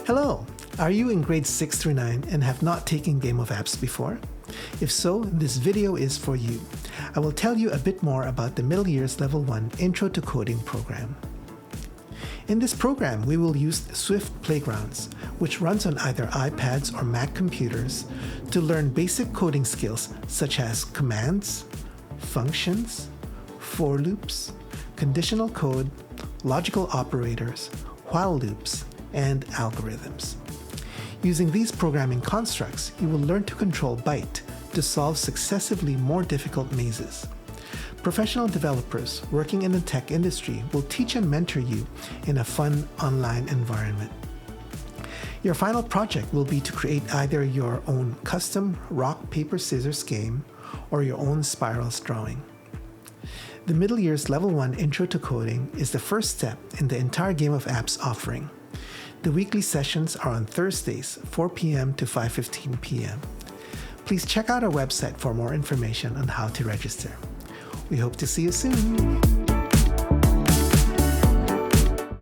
Hello! Are you in grades 6 through 9 and have not taken Game of Apps before? If so, this video is for you. I will tell you a bit more about the Middle Years Level 1 Intro to Coding program. In this program, we will use Swift Playgrounds, which runs on either iPads or Mac computers, to learn basic coding skills such as commands, functions, for loops, conditional code, logical operators, while loops, and algorithms. Using these programming constructs, you will learn to control Byte to solve successively more difficult mazes. Professional developers working in the tech industry will teach and mentor you in a fun online environment. Your final project will be to create either your own custom rock, paper, scissors game or your own spirals drawing. The Middle Years Level 1 Intro to Coding is the first step in the entire Game of Apps offering. The weekly sessions are on Thursdays, 4 p.m. to 5:15 p.m. Please check out our website for more information on how to register. We hope to see you soon.